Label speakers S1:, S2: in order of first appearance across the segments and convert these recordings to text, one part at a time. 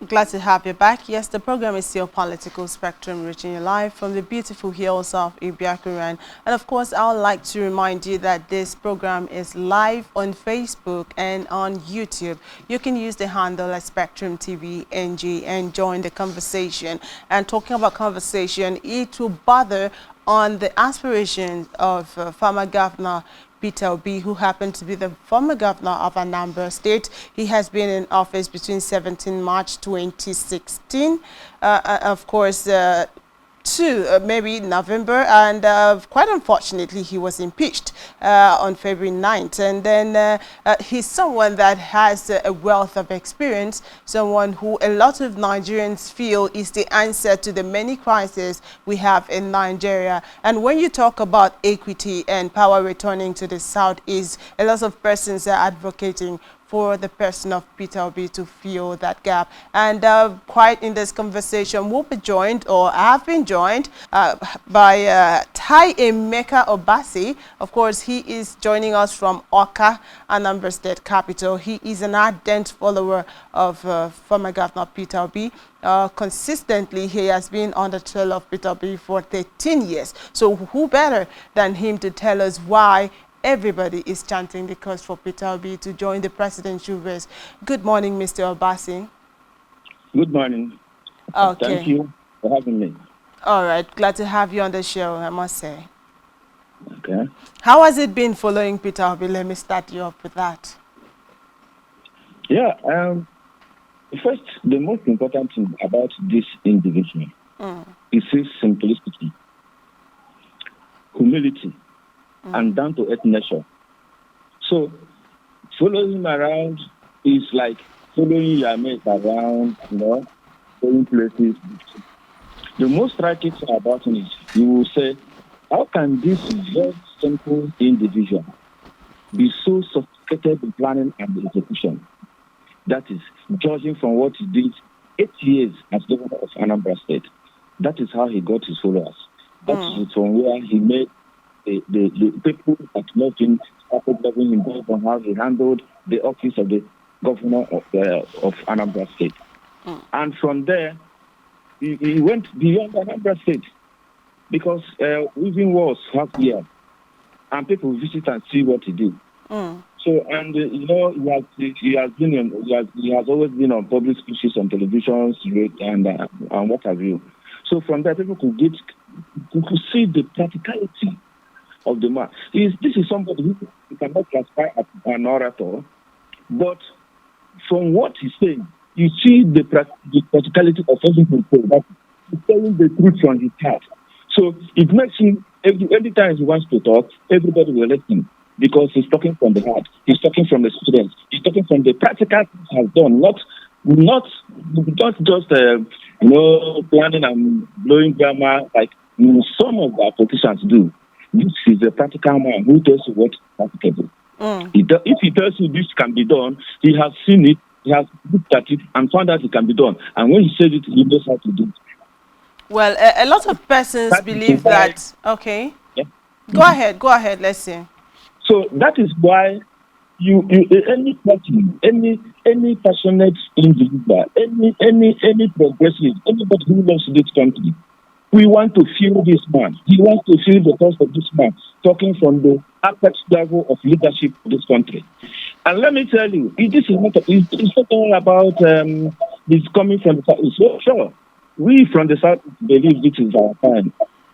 S1: Glad to have you back. Yes, the program is still Political Spectrum, reaching you live from the beautiful hills of Ibiakuran. And of course, I would like to remind you that this program is live on Facebook and on YouTube. You can use the handle at SpectrumTv NG and join the conversation. And talking about conversation, it will bother on the aspirations of former Governor Peter Obi, who happened to be the former governor of Anambra State. He has been in office between 17 March 2016, of course, to maybe November, and quite unfortunately he was impeached on February 9th. And then he's someone that has a wealth of experience, someone who a lot of Nigerians feel is the answer to the many crises we have in Nigeria. And when you talk about equity and power returning to the Southeast, a lot of persons are advocating for the person of Peter Obi to fill that gap. And quite in this conversation, we'll be joined, or have been joined, by Tai Emeka Obasi. Of course, he is joining us from Awka, Anambra State capital. He is an ardent follower of former Governor Peter Obi. Consistently, he has been on the trail of Peter Obi for 13 years. So who better than him to tell us why everybody is chanting the cause for Peter Obi to join the presidential race? Good morning, Mr. Obasi.
S2: Good morning.
S1: Okay.
S2: Thank you for having me.
S1: All right. Glad to have you on the show, I must say.
S2: Okay.
S1: How has it been following Peter Obi? Let me start you up with that.
S2: Yeah. First, the most important thing about this individual is his simplicity, humility, and down-to-earth nature. So, following him around is like following your mate around, going places. The most striking thing about him is you will say, how can this very simple individual be so sophisticated in planning and execution? That is, judging from what he did 8 years as governor of Anambra State. That is how he got his followers. That is from where he made the people that loved him started loving him based on how he handled the office of the governor of Anambra State. And from there, he went beyond Anambra State because weaving walls half year, and people visit and see what he did. So, and he has always been on public speeches on television and what have you. So from there, people could see the practicality of the man. This is somebody who you cannot classify as an orator, but from what he's saying, you see the practicality of everything. He's telling the truth from his heart. So it makes him, every time he wants to talk, everybody will listen because he's talking from the heart. He's talking from the students. He's talking from the practical things he has done, not just planning and blowing grammar like some of our politicians do. This is a practical man who tells you what is practicable. If he tells you this can be done, he has seen it, he has looked at it, and found out it can be done. And when he says it, he knows how to do it.
S1: Well, a lot of persons believe that. Okay. Yeah. Go ahead. Let's see.
S2: So that is why any person, any passionate individual, any progressive, anybody who loves this country, we want to feel this man. He wants to feel the cost of this man, talking from the apex level of leadership of this country. And let me tell you, this is it's not all about this coming from the South. So sure, we from the South believe this is our time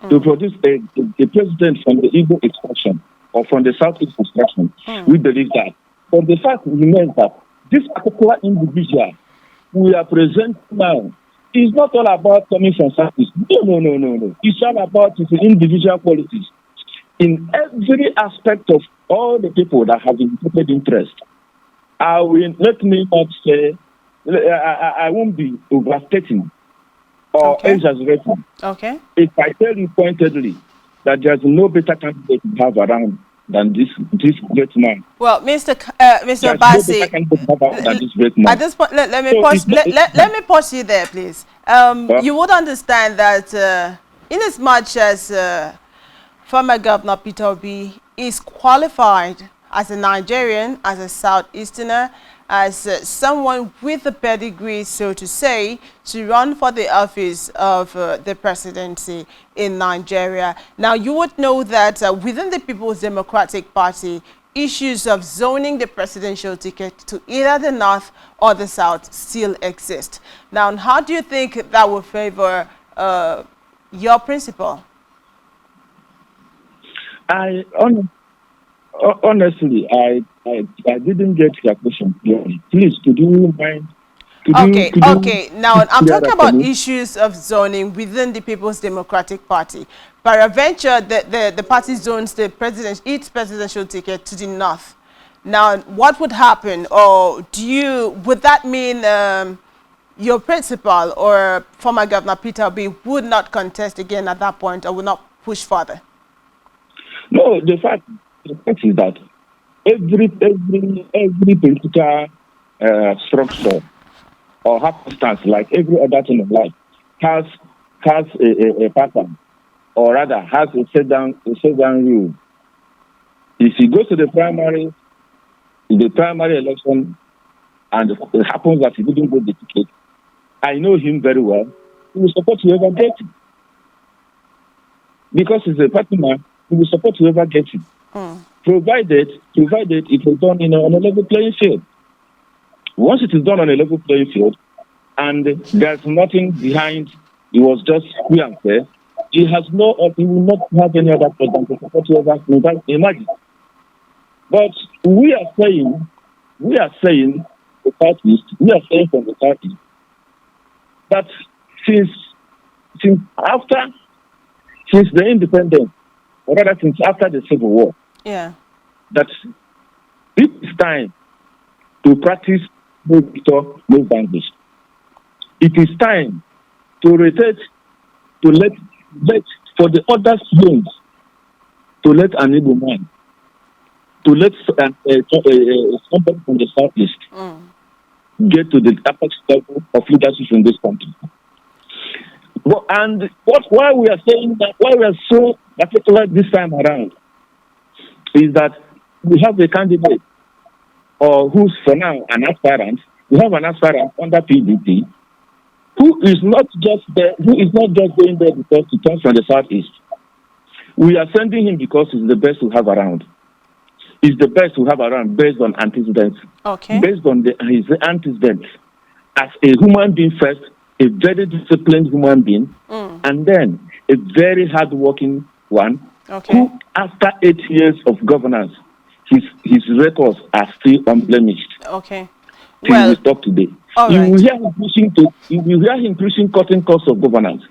S2: to produce a president from the Igbo extraction or from the Southeast extraction. We believe that. But the fact remains that this particular individual we are presenting now, it's not all about coming from Southeast. No. It's all about his individual qualities. In every aspect of all the people that have indicated interest, let me not say, I won't be overstating or exaggerating.
S1: Okay.
S2: If I tell you pointedly that there's no better candidate to have around than this great man.
S1: Well, Mr. Obasi, at this point, let me pause you there, please. You would understand that in as much as former Governor Peter Obi is qualified as a Nigerian, as a Southeasterner, as someone with a pedigree, so to say, to run for the office of the presidency in Nigeria. Now, you would know that within the People's Democratic Party, issues of zoning the presidential ticket to either the north or the south still exist. Now, how do you think that will favor your principle?
S2: Honestly, I didn't get your question clearly. Please, could you mind?
S1: Okay. Now, I'm
S2: clear
S1: talking
S2: that for
S1: about
S2: me?
S1: issues of zoning within the People's Democratic Party. Peradventure, the party zones its presidential ticket to the north. Now, what would happen, or would that mean your principal or former Governor Peter Obi would not contest again at that point, or would not push further?
S2: No, the fact is that every political structure or happenstance, like every other thing in life, has a pattern, or rather has a set down rule. If you go to the primary election, and it happens that he didn't get the ticket, I know him very well. He will support whoever gets it, because he's a partner. He will support whoever gets it, provided it is done on a level playing field. Once it is done on a level playing field, and there's nothing behind, it was just free and fair, he will not have any other program to support whoever. Imagine. But we are saying the parties, we are saying from the party that since the independence, or rather since after the Civil War, that it is time to practice no victor, no vanquish. It is time to rotate, to let for the other zones, to let an able man, to let somebody from the southeast get to the apex level of leadership in this country. Why we are saying that, why we are so particular this time around, is that we have a candidate, or who's for now an aspirant. We have an aspirant under PDP who is not just going there because he comes from the southeast. We are sending him because he's the best we have around. He's the best we have around based on antecedents.
S1: Okay.
S2: Based on his antecedents. As a human being first, a very disciplined human being, and then a very hardworking one, who, after 8 years of governance, his records are still unblemished.
S1: Okay.
S2: Till we stop today. You
S1: right.
S2: will hear him pushing cutting costs of governance.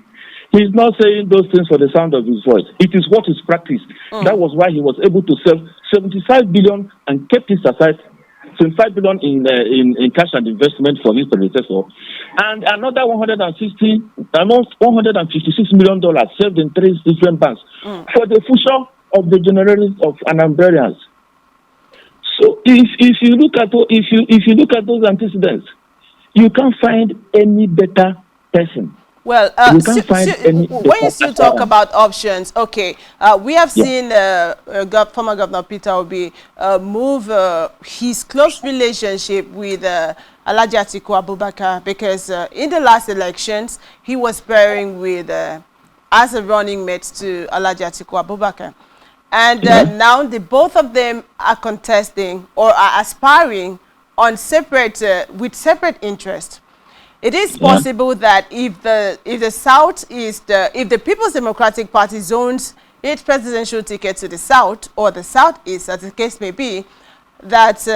S2: He's not saying those things for the sound of his voice. It is what is practiced. That was why he was able to sell 75 billion and kept it aside, 75 billion in cash and investment for his predecessor, and another $156 million saved in 3 different banks for the future of the generations of Anambarians. So if you look at those antecedents, you can't find any better person.
S1: Well, when you still talk about options, we have seen former Governor Peter Obi move his close relationship with Alhaji Atiku Abubakar, because in the last elections, he was pairing with, as a running mate to Alhaji Atiku Abubakar. And now both of them are contesting or are aspiring on with separate interests. It is possible that if the Southeast, if the People's Democratic Party zones its presidential ticket to the South or the Southeast, as the case may be, that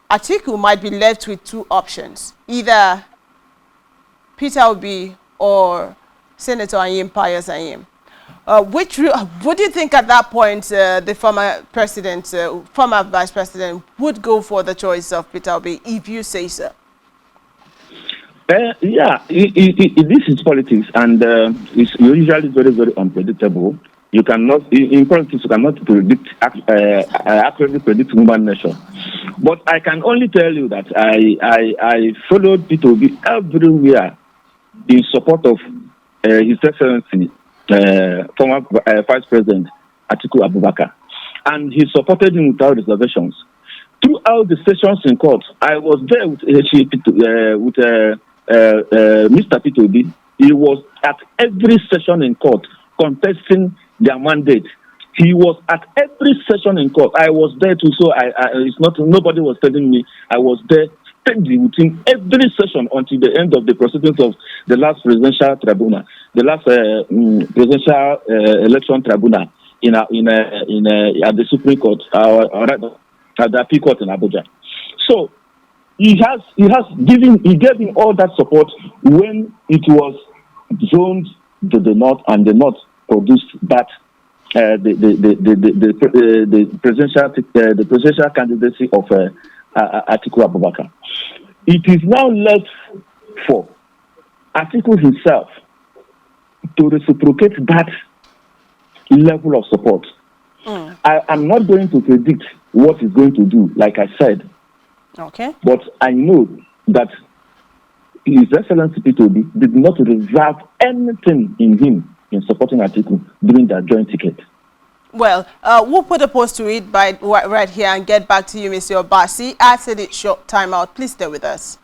S1: Atiku might be left with 2 options, either Peter Obi or Senator Anyim Pius Anyim. What do you think at that point the former vice president would go for the choice of Peter Obi, if you say so?
S2: This is politics, and it's usually very, very unpredictable. You cannot, in politics, you cannot accurately predict human nature. But I can only tell you that I followed Peter Obi everywhere in support of His Excellency, former Vice President Atiku Abubakar, and he supported him without reservations. Throughout the sessions in court, I was there with Mr. P2B. He was at every session in court contesting their mandate. He was at every session in court. I was there too, so it's not nobody was telling me. I was there steadily within every session until the end of the proceedings of the last presidential tribunal, the last presidential election tribunal at the Supreme Court, or rather, at the Appeal Court in Abuja. So he gave him all that support when it was zoned to the north, and the north produced that the presidential candidacy of Atiku Abubakar. It is now left for Atiku himself to reciprocate that level of support. I am not going to predict what he's going to do, like I said.
S1: Okay.
S2: But I know that His Excellency P2B did not reserve anything in him in supporting Atiku during their joint ticket.
S1: Well, we'll put a pause to it right here and get back to you, Mr. Obasi. After the short time out, please stay with us.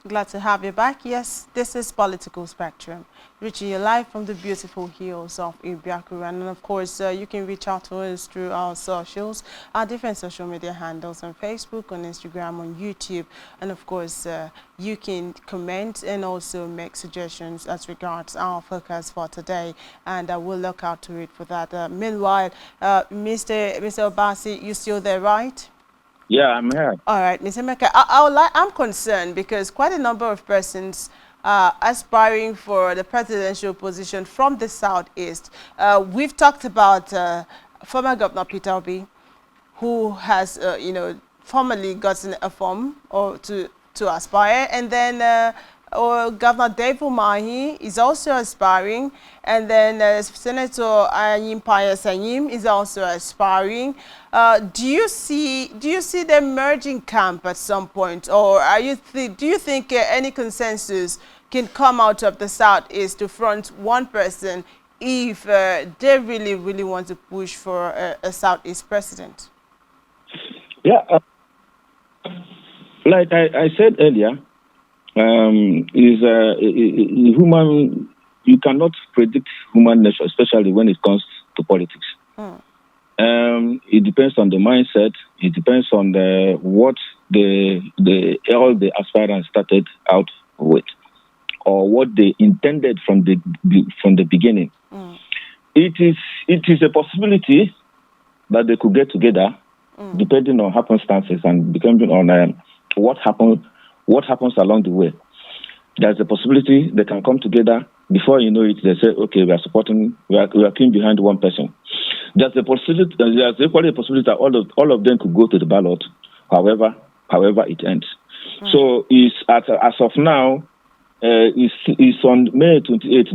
S1: Glad to have you back. Yes, this is Political Spectrum, reaching you live from the beautiful hills of Ibiakura. And of course, you can reach out to us through our socials, our different social media handles on Facebook, on Instagram, on YouTube. And of course, you can comment and also make suggestions as regards our focus for today. And we'll look out to it for that. Meanwhile, Mr. Obasi, you still there, right?
S2: Yeah, I'm here.
S1: All right, Mr. Meka, I'm concerned because quite a number of persons aspiring for the presidential position from the Southeast. We've talked about former Governor Peter Obi, who has, formally gotten a form or to aspire, and then Governor Dave Umahi is also aspiring, and then Senator Anyim Pius Anyim is also aspiring. Do you see them merging camp at some point, or do you think any consensus can come out of the Southeast to front one person if they really want to push for a Southeast president?
S2: Yeah, like I said earlier. Human. You cannot predict human nature, especially when it comes to politics. It depends on the mindset. It depends on what all the aspirants started out with, or what they intended from the beginning. It is a possibility that they could get together, depending on happenstances and depending on what happens along the way. There's a possibility they can come together. Before you know it, they say, okay, we are keen behind one person. There's equally a possibility that all of them could go to the ballot, however it ends. So as of now, it's on May 28th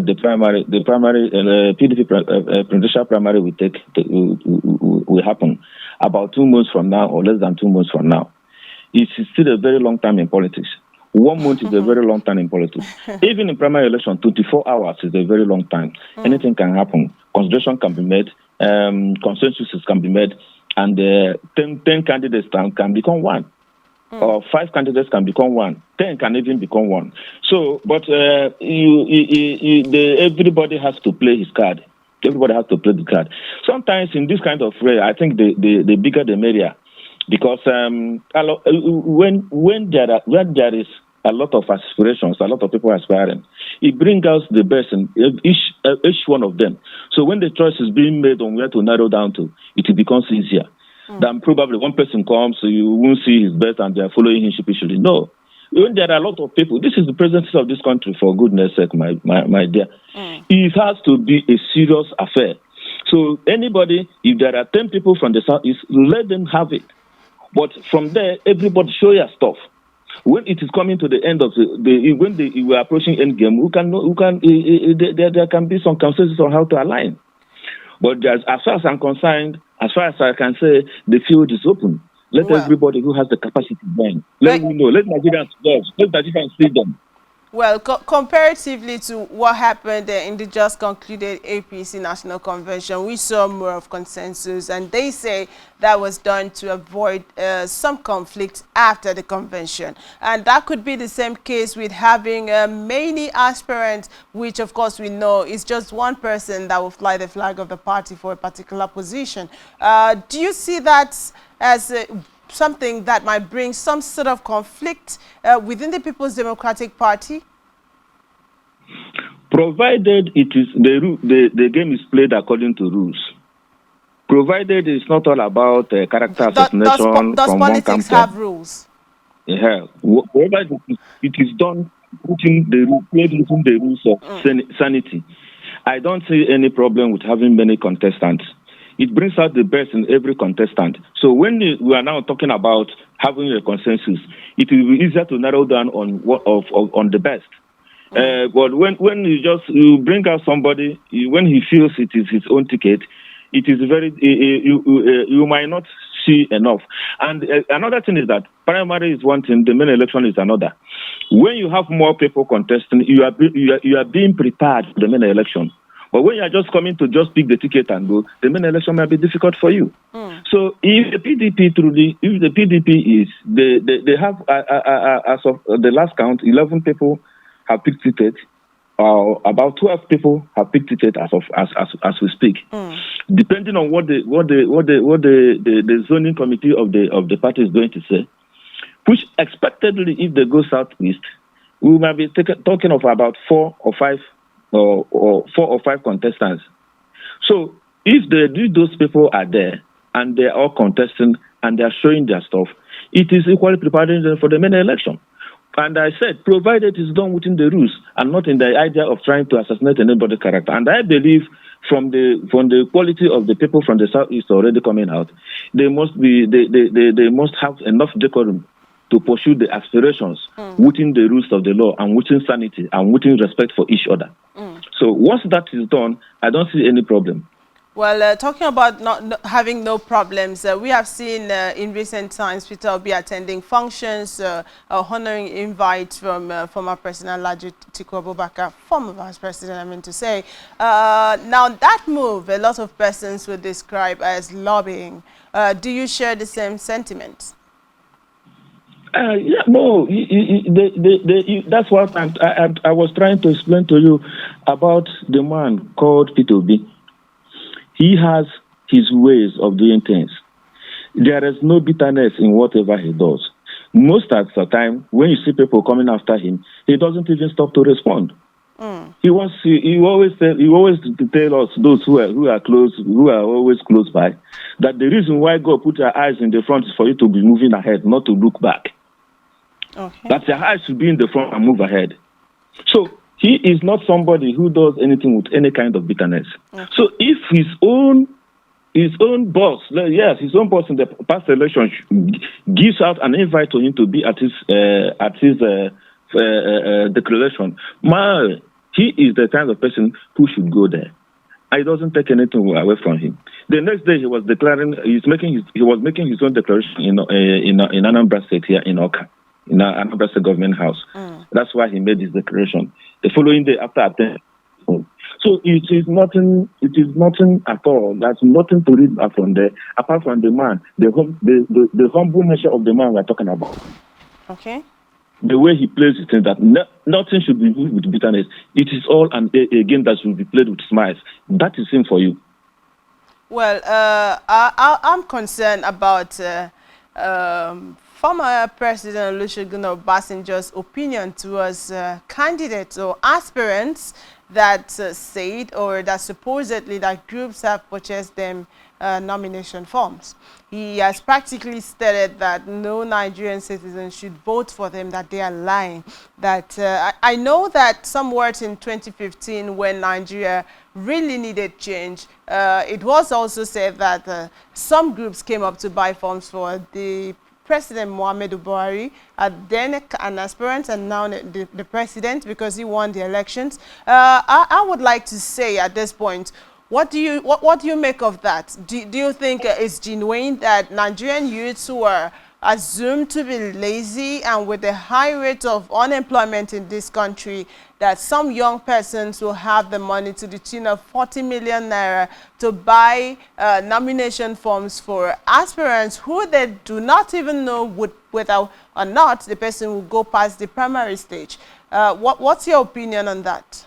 S2: the primary PDP presidential primary will happen about 2 months from now, or less than 2 months from now. It's still a very long time in politics. 1 month is a very long time in politics. Even in primary election, 24 hours is a very long time. Anything can happen. Constitution can be made, consensuses can be made, and 10 candidates can become one. Or 5 candidates can become one. 10 can even become one. So, but everybody has to play his card. Everybody has to play the card. Sometimes in this kind of way, I think the bigger the merrier. Because when there is a lot of aspirations, a lot of people aspiring, it brings out the best in each one of them. So when the choice is being made on where to narrow down to, it becomes easier. Then probably one person comes, so you won't see his best and they are following him sheepishly. No. When there are a lot of people, this is the presidency of this country, for goodness sake, my dear. It has to be a serious affair. So anybody, if there are 10 people from the Southeast, let them have it. But from there, everybody show your stuff. When it is coming to the end of when we are approaching end game, there can be some consensus on how to align. But as far as I'm concerned, as far as I can say, the field is open. Let
S1: Well,
S2: everybody who has the capacity join. Let
S1: but
S2: me know. Let Nigerians judge. Let Nigerians see them.
S1: well, comparatively to what happened in the just concluded APC National Convention, we saw more of consensus, and they say that was done to avoid some conflict after the convention. And that could be the same case with having many aspirants, which of course we know is just one person that will fly the flag of the party for a particular position. Do you see that as something that might bring some sort of conflict within the People's Democratic Party?
S2: Provided it is the game is played according to rules. Provided it's not all about character assassination
S1: Does
S2: from one
S1: politics
S2: camp to
S1: have rules?
S2: yeah. Wherever it is done within the rules of sanity, I don't see any problem with having many contestants. It brings out the best in every contestant. So when we are now talking about having a consensus, it will be easier to narrow down on on the best. But when you bring out somebody, when he feels it is his own ticket, it is very you might not see enough. And another thing is that primary is one thing, the main election is another. When you have more people contesting, you are being prepared for the main election. But when you are just coming to just pick the ticket and go, the main election might be difficult for you. So if the PDP is they have as of the last count, 11 people have picked tickets. About 12 people have picked tickets as we speak. Depending on what the zoning committee of the party is going to say, which expectedly, if they go southeast, we might be talking of about 4 or 5 contestants. So if those people are there and they are all contesting and they are showing their stuff, it is equally preparing them for the main election. And I said, provided it's done within the rules and not in the idea of trying to assassinate anybody's character. And I believe from the quality of the people from the southeast already coming out, they must have enough decorum to pursue the aspirations within the rules of the law and within sanity and within respect for each other. So once that is done, I don't see any problem.
S1: Well, talking about not having no problems, we have seen in recent times Peter will be attending functions, honoring invites from former President Alhaji Atiku Abubakar, former Vice President, I mean to say. Now that move, a lot of persons would describe as lobbying. Do you share the same sentiments?
S2: Yeah, no, that's what I was trying to explain to you about the man called P2B. He has his ways of doing things. There is no bitterness in whatever he does. Most of the time, when you see people coming after him, he doesn't even stop to respond. He always tell us, those who are always close by, that the reason why God put your eyes in the front is for you to be moving ahead, not to look back. Okay. That your eyes should be in the front and move ahead. So he is not somebody who does anything with any kind of bitterness. Okay. So if his own boss, yes, his own boss in the past election gives out an invite to him to be at his declaration, he is the kind of person who should go there. It doesn't take anything away from him. The next day he was making his own declaration in Anambra State here in Oka, in Anambra State government house. That's why he made his declaration. The following day after attending. So it is nothing at all. There's nothing to read from there apart from the man, the humble nature of the man we're talking about.
S1: Okay.
S2: The way he plays it is that nothing should be viewed with bitterness. It is all a game that should be played with smiles. That is him for you.
S1: Well, I'm concerned about former President Olusegun Obasanjo's opinion towards candidates or aspirants that said or that supposedly that groups have purchased them nomination forms. He has practically stated that no Nigerian citizen should vote for them, that they are lying. That I know that some words in 2015 when Nigeria really needed change, it was also said that some groups came up to buy forms for the President Muhammadu Buhari, then an aspirant and now the president because he won the elections. I would like to say at this point, What do you make of that? Do you think it's genuine that Nigerian youths who are assumed to be lazy and with the high rate of unemployment in this country, that some young persons will have the money to the tune of 40 million naira to buy nomination forms for aspirants who they do not even know whether or not the person will go past the primary stage? What's your opinion on that?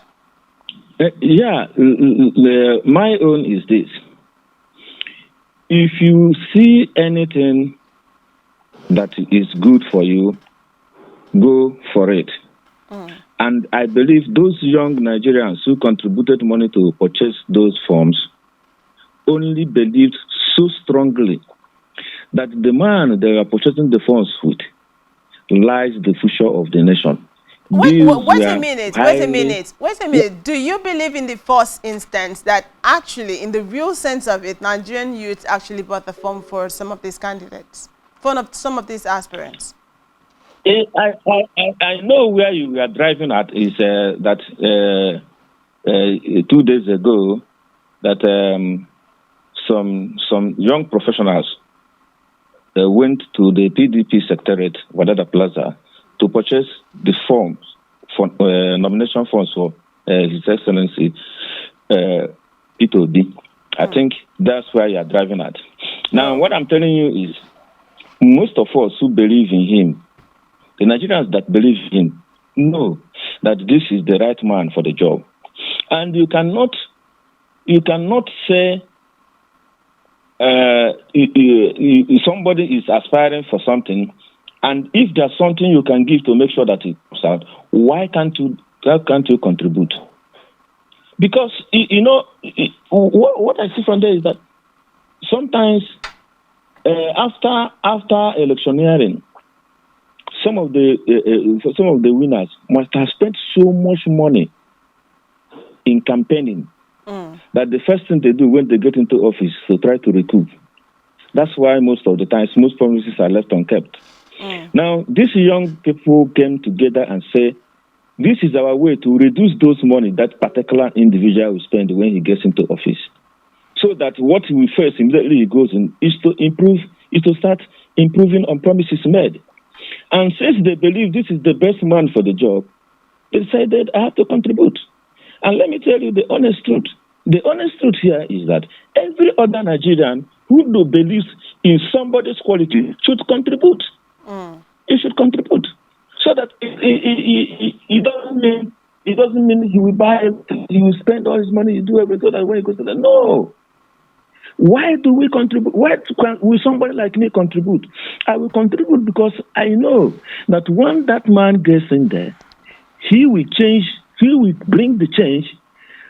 S2: My own is this. If you see anything that is good for you, go for it. And I believe those young Nigerians who contributed money to purchase those forms only believed so strongly that the man they are purchasing the funds with lies the future of the nation.
S1: Wait a minute. Do you believe in the first instance that actually, in the real sense of it, Nigerian youth actually bought the form for some of these candidates, for some of these aspirants?
S2: I know where you are driving at is that 2 days ago that some young professionals went to the PDP secretariat, Wadada Plaza, to purchase the forms for nomination forms for His Excellency P2B. I think that's where you are driving at. Now, what I'm telling you is, most of us who believe in him, the Nigerians that believe in him, know that this is the right man for the job. And you cannot say somebody is aspiring for something, and if there's something you can give to make sure that it comes out, why can't you contribute? Because what I see from there is that sometimes after electioneering, some of the winners must have spent so much money in campaigning that the first thing they do when they get into office is to try to recoup. That's why most of the times most promises are left unkept. Now, these young people came together and say, this is our way to reduce those money that particular individual will spend when he gets into office. So that what we first immediately he goes in is to start improving on promises made. And since they believe this is the best man for the job, they decided I have to contribute. And let me tell you the honest truth. The honest truth here is that every other Nigerian who believes in somebody's quality should contribute. He should contribute. So that it doesn't mean he will spend all his money, he do everything that when he goes to that. No. Why do we contribute? Why will somebody like me contribute? I will contribute because I know that when that man gets in there, he will bring the change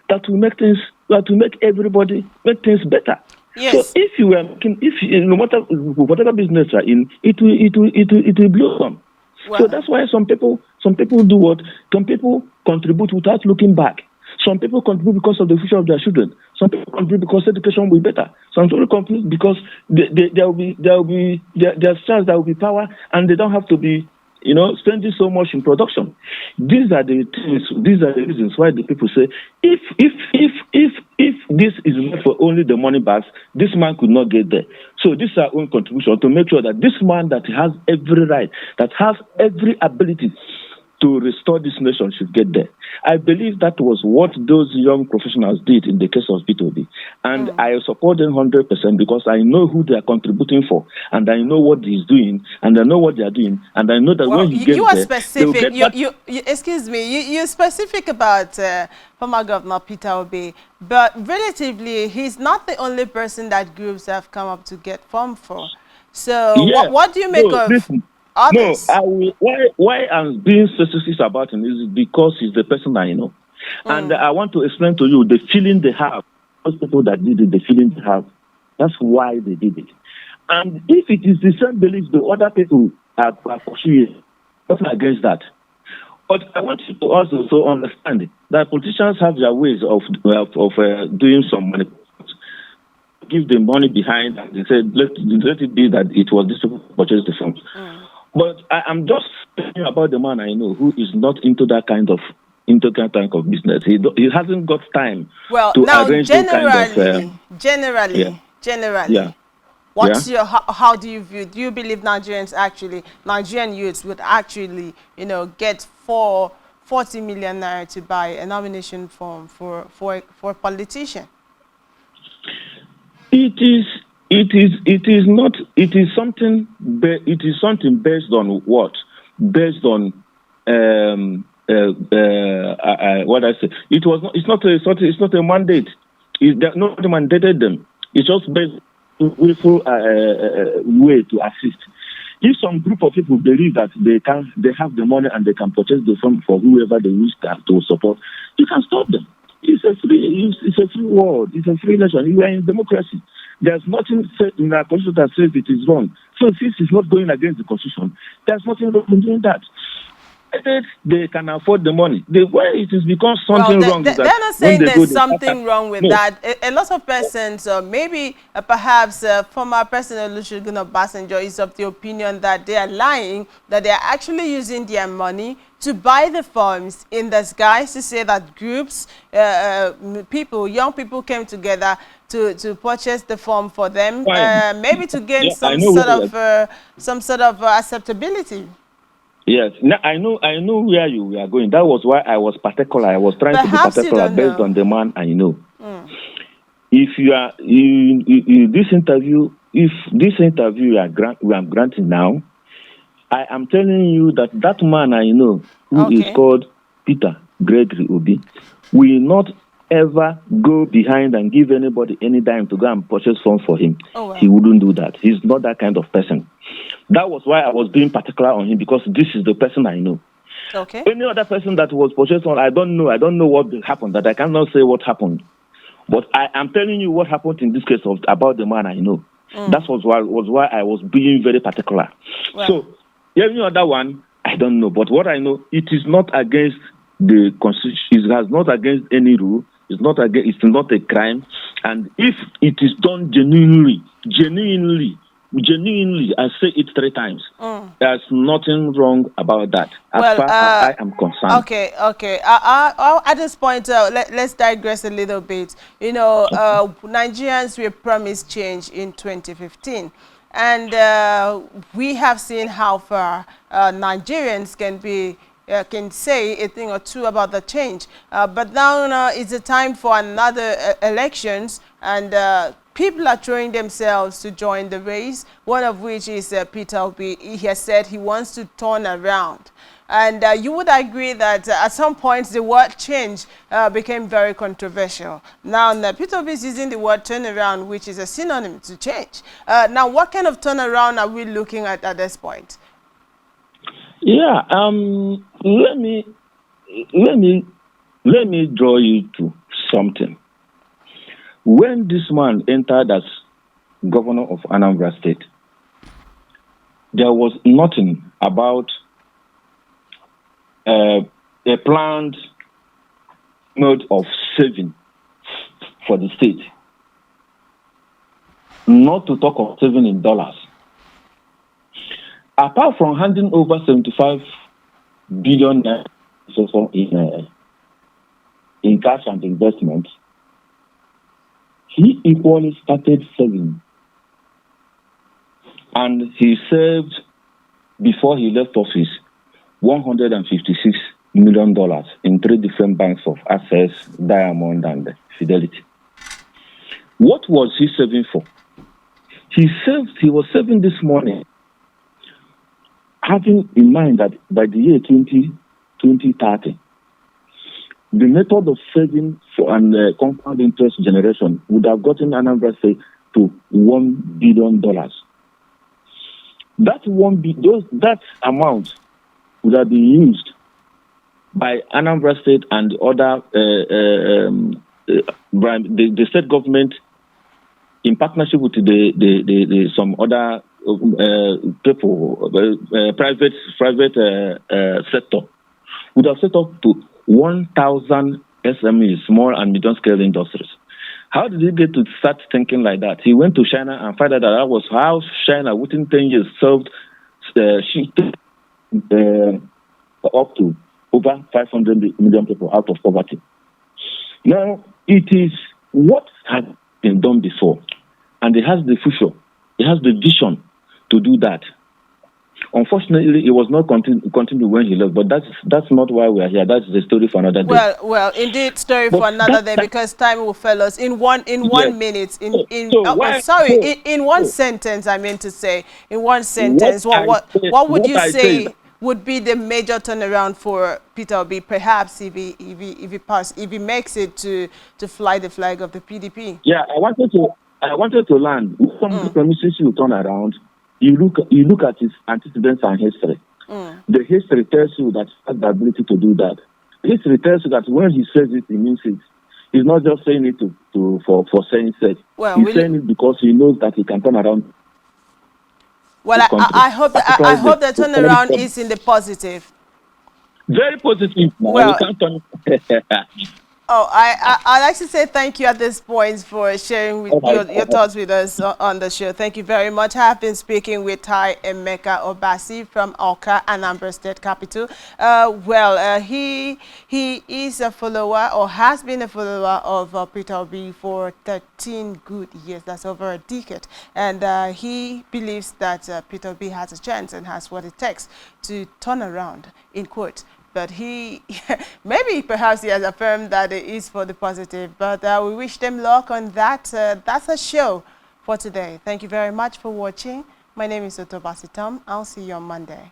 S2: that will make things, make things better.
S1: Yes.
S2: So no matter whatever business you're in, it will blossom. Well, so that's why some people do what? Some people contribute without looking back. Some people contribute because of the future of their children. Some people contribute because education will be better. Some people contribute because there's chance there will be power and they don't have to be spending so much in production. These are the things. These are the reasons why the people say, if this is meant for only the money bags, this man could not get there. So this is our own contribution to make sure that this man that has every right, that has every ability to restore this nation should get there. I believe that was what those young professionals did in the case of P2B. And I support them 100% because I know who they are contributing for, and I know what he's doing, and I know what they are doing, and I know that when he gets
S1: specific. Excuse me. You're specific about former Governor Peter Obi, but relatively, he's not the only person that groups have come up to get form for. So, what do you make of?
S2: Listen.
S1: Others.
S2: No, why I'm being specific about him is because he's the person I know. And I want to explain to you the feeling they have. Those people that did it, the feeling they have. That's why they did it. And if it is the same belief the other people are pursuing, nothing against that. But I want you to also understand that politicians have their ways of doing some money. Give the money behind and they said, let it be that it was this people who purchased the funds. But I'm just thinking about the man I know who is not into that kind of, into kind of business. He hasn't got time
S1: Well,
S2: to
S1: now
S2: arrange those kind of
S1: generally,
S2: yeah.
S1: how do you view? Do you believe Nigerian youths would actually, get 40 million naira to buy a nomination form for a politician?
S2: It is not. It is something. It is something based on what? Based on what I say. It was not. It's not a mandate. Nobody mandated them. It's just based on a willful way to assist. If some group of people believe that they have the money and they can purchase the form for whoever they wish to support, you can stop them. It's a free world. It's a free nation. We are in democracy. There's nothing in our constitution that says it is wrong. So since it's not going against the constitution, there's nothing wrong in doing that. They can afford the money. Why it is because something wrong with that.
S1: They're not saying there's something wrong with that. A lot of persons, maybe perhaps former President Olusegun Obasanjo is of the opinion that they are lying, that they are actually using their money to buy the forms in disguise to say that groups, young people came together to purchase the form for them, maybe to gain some sort of acceptability.
S2: Yes, I know where you are going. That was why I was particular. I was trying to be particular based on the man I know. If you are this interview, we are granting now, I am telling you that man I know, who is called Peter Gregory Obi, will not ever go behind and give anybody any dime to go and purchase funds for him. He wouldn't do that. He's not that kind of person. That was why I was being particular on him, because this is the person I know.
S1: Okay.
S2: Any other person that was purchased on, I don't know. I don't know what happened. That I cannot say what happened. But I am telling you what happened in this case about the man I know. That was why I was being very particular. Well. So any other one, I don't know. But what I know, it is not against the constitution. It has not against any rule. It's not a crime. And if it is done genuinely, I say it 3 times. There's nothing wrong about that, as far as I am concerned.
S1: Okay. At this point, let's digress a little bit. Nigerians were promised change in 2015. And we have seen how far Nigerians can say a thing or two about the change. But now it's a time for another elections, and people are throwing themselves to join the race, one of which is Peter Obi. He has said he wants to turn around. And you would agree that at some point the word change became very controversial. Now Peter Obi is using the word turnaround, which is a synonym to change. Now what kind of turnaround are we looking at this point?
S2: Yeah, let me draw you to something. When this man entered as governor of Anambra State, there was nothing about a planned mode of saving for the state. Not to talk of saving in dollars. Apart from handing over 75 billion in cash and investments, he equally started saving. And he saved, before he left office, $156 million in 3 different banks of Access, Diamond, and Fidelity. What was he saving for? He was saving this money, having in mind that by the year 2030, the method of saving for and compound interest generation would have gotten Anambra State to $1 billion. That amount would have been used by Anambra State and other the state government in partnership with some other people, private sector, would have set up to 1,000 SMEs, small and medium scale industries. How did he get to start thinking like that? He went to China and found out that was how China, within 10 years, solved up to over 500 million people out of poverty. Now, it is what has been done before, and it has the future, it has the vision to do that. Unfortunately, it was not continued when he left, but that's not why we are here. That's the story for another day.
S1: Well, indeed, story
S2: But
S1: for another day, because time will fail us. In one
S2: yes.
S1: minute,
S2: So
S1: in one sentence, I meant to say, in one
S2: what
S1: sentence,
S2: I say,
S1: what would
S2: what
S1: you
S2: I say is,
S1: say would be the major turnaround for Peter Obi? Perhaps if he makes it to fly the flag of the PDP.
S2: yeah, I wanted to learn. Some of the promises you turn around, you look at his antecedents and history. The history tells you that he has the ability to do that. History tells you that when he says it, he means it. He's not just saying it for saying sake.
S1: Well,
S2: He's saying it because he knows that he can turn around
S1: well,
S2: the country.
S1: I hope I hope the turnaround is in the positive.
S2: Very positive. Now you
S1: Well,
S2: can't turn.
S1: oh, I'd like to say thank you at this point for sharing with
S2: Oh my
S1: your
S2: God.
S1: thoughts with us on the show. Thank you very much. I have been speaking with Tai Emeka Obasi from Awka, Anambra State Capital. He is a follower, or has been a follower of Peter Obi for 13 good years. That's over a decade. And he believes that Peter Obi has a chance and has what it takes to turn around, in quote. But he, maybe perhaps he has affirmed that it is for the positive. But we wish them luck on that. That's a show for today. Thank you very much for watching. My name is Otobasi Tom. I'll see you on Monday.